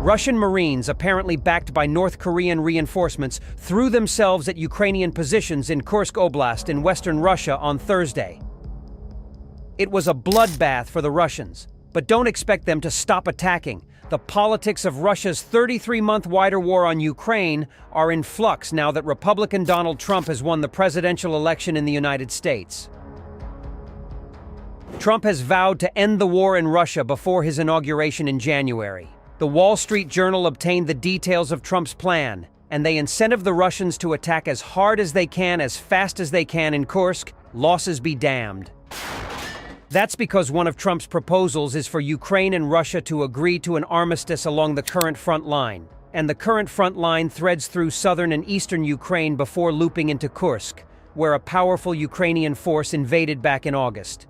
Russian Marines, apparently backed by North Korean reinforcements, threw themselves at Ukrainian positions in Kursk Oblast in western Russia on Thursday. It was a bloodbath for the Russians, but don't expect them to stop attacking. The politics of Russia's 33-month wider war on Ukraine are in flux now that Republican Donald Trump has won the presidential election in the United States. Trump has vowed to end the war in Russia before his inauguration in January. The Wall Street Journal obtained the details of Trump's plan, and they incentive the Russians to attack as hard as they can, as fast as they can in Kursk, losses be damned. That's because one of Trump's proposals is for Ukraine and Russia to agree to an armistice along the current front line, and the current front line threads through southern and eastern Ukraine before looping into Kursk, where a powerful Ukrainian force invaded back in August.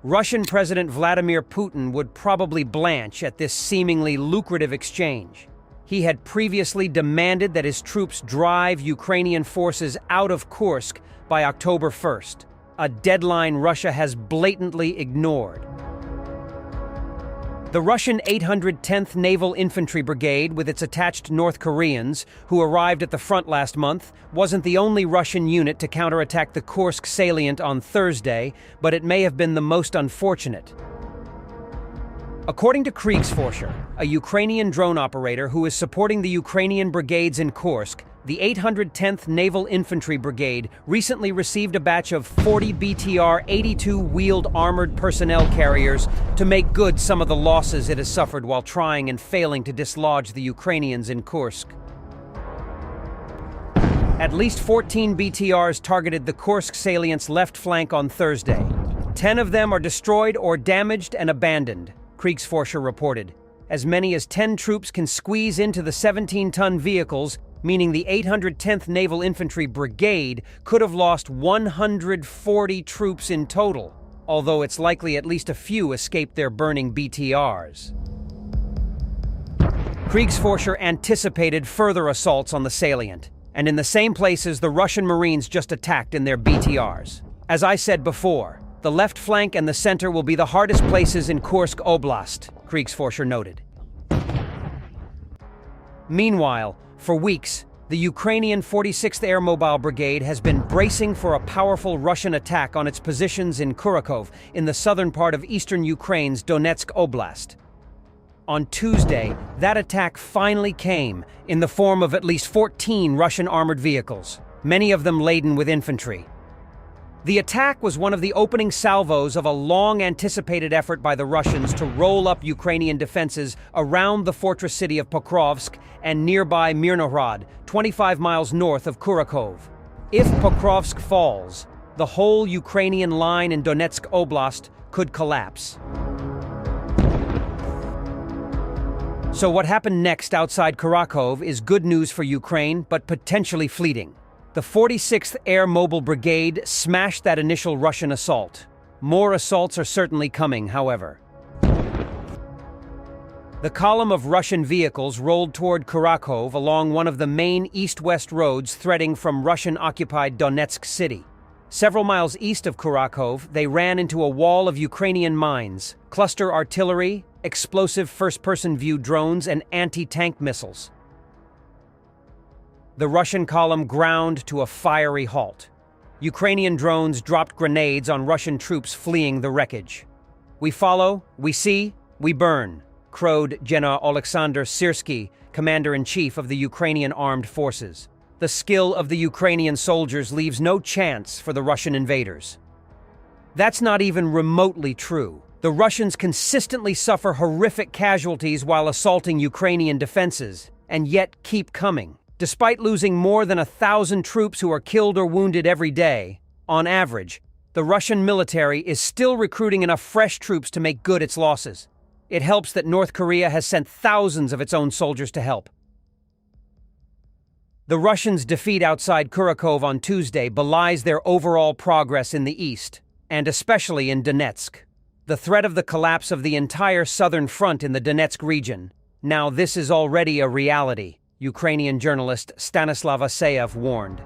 Russian President Vladimir Putin would probably blanch at this seemingly lucrative exchange. He had previously demanded that his troops drive Ukrainian forces out of Kursk by October 1st, a deadline Russia has blatantly ignored. The Russian 810th Naval Infantry Brigade, with its attached North Koreans, who arrived at the front last month, wasn't the only Russian unit to counterattack the Kursk salient on Thursday, but it may have been the most unfortunate. According to Kriegsforscher, a Ukrainian drone operator who is supporting the Ukrainian brigades in Kursk, the 810th Naval Infantry Brigade recently received a batch of 40 BTR-82 wheeled armored personnel carriers to make good some of the losses it has suffered while trying and failing to dislodge the Ukrainians in Kursk. At least 14 BTRs targeted the Kursk salient's left flank on Thursday. 10 of them are destroyed or damaged and abandoned, Kriegsforscher reported. As many as 10 troops can squeeze into the 17-ton vehicles, meaning the 810th Naval Infantry Brigade could have lost 140 troops in total, although it's likely at least a few escaped their burning BTRs. Kriegsforscher anticipated further assaults on the salient, and in the same places the Russian Marines just attacked in their BTRs. As I said before, the left flank and the center will be the hardest places in Kursk Oblast, Kriegsforscher noted. Meanwhile, for weeks, the Ukrainian 46th Air Mobile Brigade has been bracing for a powerful Russian attack on its positions in Kurakov, in the southern part of eastern Ukraine's Donetsk Oblast. On Tuesday, that attack finally came in the form of at least 14 Russian armored vehicles, many of them laden with infantry. The attack was one of the opening salvos of a long-anticipated effort by the Russians to roll up Ukrainian defenses around the fortress city of Pokrovsk and nearby Mirnohrad, 25 miles north of Kurakov. If Pokrovsk falls, the whole Ukrainian line in Donetsk Oblast could collapse. So what happened next outside Kurakov is good news for Ukraine, but potentially fleeting. The 46th Air Mobile Brigade smashed that initial Russian assault. More assaults are certainly coming, however. The column of Russian vehicles rolled toward Kurakov along one of the main east-west roads threading from Russian-occupied Donetsk city. Several miles east of Kurakov, they ran into a wall of Ukrainian mines, cluster artillery, explosive first-person view drones, and anti-tank missiles. The Russian column ground to a fiery halt. Ukrainian drones dropped grenades on Russian troops fleeing the wreckage. "We follow, we see, we burn," crowed General Alexander Syrsky, commander-in-chief of the Ukrainian armed forces. The skill of the Ukrainian soldiers leaves no chance for the Russian invaders. That's not even remotely true. The Russians consistently suffer horrific casualties while assaulting Ukrainian defenses, and yet keep coming. Despite losing more than 1,000 troops who are killed or wounded every day, on average, the Russian military is still recruiting enough fresh troops to make good its losses. It helps that North Korea has sent thousands of its own soldiers to help. The Russians' defeat outside Kurakov on Tuesday belies their overall progress in the east, and especially in Donetsk. The threat of the collapse of the entire southern front in the Donetsk region. Now this is already a reality, Ukrainian journalist Stanislav Asayev warned.